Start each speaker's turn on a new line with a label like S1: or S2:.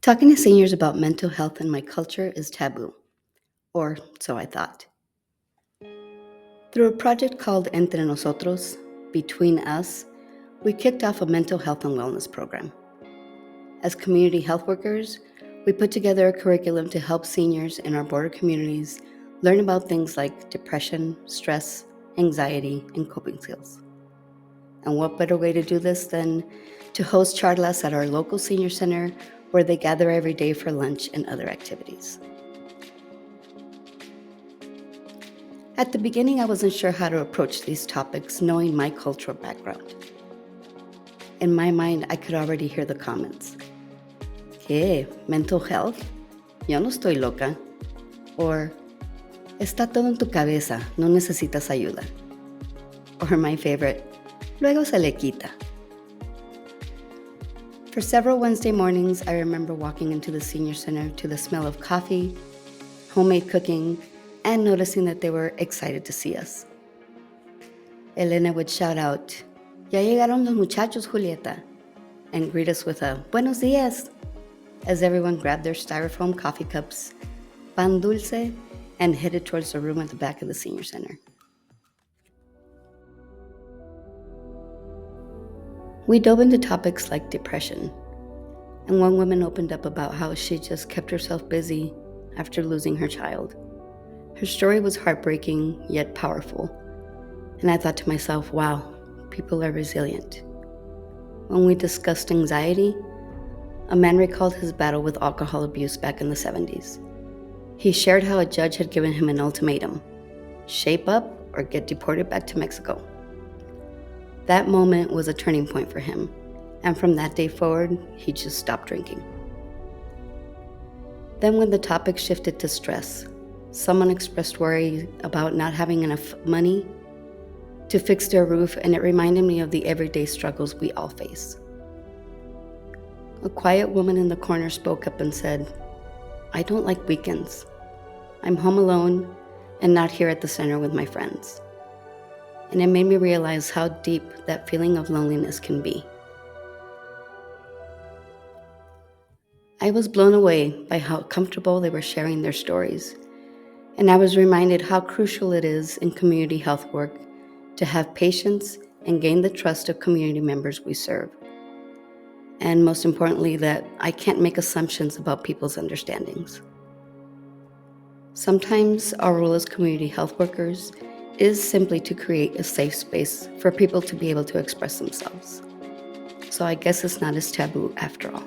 S1: Talking to seniors about mental health in my culture is taboo, or so I thought. Through a project called Entre Nosotros, Between Us, we kicked off a mental health and wellness program. As community health workers, we put together a curriculum to help seniors in our border communities learn about things like depression, stress, anxiety, and coping skills. And what better way to do this than to host charlas at our local senior center where they gather every day for lunch and other activities. At the beginning, I wasn't sure how to approach these topics, knowing my cultural background. In my mind, I could already hear the comments. ¿Qué? ¿Mental health? Yo no estoy loca. Or, está todo en tu cabeza, no necesitas ayuda. Or my favorite, luego se le quita. For several Wednesday mornings, I remember walking into the senior center to the smell of coffee, homemade cooking, and noticing that they were excited to see us. Elena would shout out, "Ya llegaron los muchachos, Julieta," and greet us with a "Buenos días," as everyone grabbed their styrofoam coffee cups, pan dulce, and headed towards the room at the back of the senior center. We dove into topics like depression, and one woman opened up about how she just kept herself busy after losing her child. Her story was heartbreaking, yet powerful, and I thought to myself, wow, people are resilient. When we discussed anxiety, a man recalled his battle with alcohol abuse back in the 70s. He shared how a judge had given him an ultimatum: shape up or get deported back to Mexico. That moment was a turning point for him, and from that day forward, he just stopped drinking. Then when the topic shifted to stress, someone expressed worry about not having enough money to fix their roof, and it reminded me of the everyday struggles we all face. A quiet woman in the corner spoke up and said, "I don't like weekends. I'm home alone and not here at the center with my friends." And it made me realize how deep that feeling of loneliness can be. I was blown away by how comfortable they were sharing their stories, and I was reminded how crucial it is in community health work to have patience and gain the trust of community members we serve. And most importantly, that I can't make assumptions about people's understandings. Sometimes our role as community health workers is simply to create a safe space for people to be able to express themselves. So I guess it's not as taboo after all.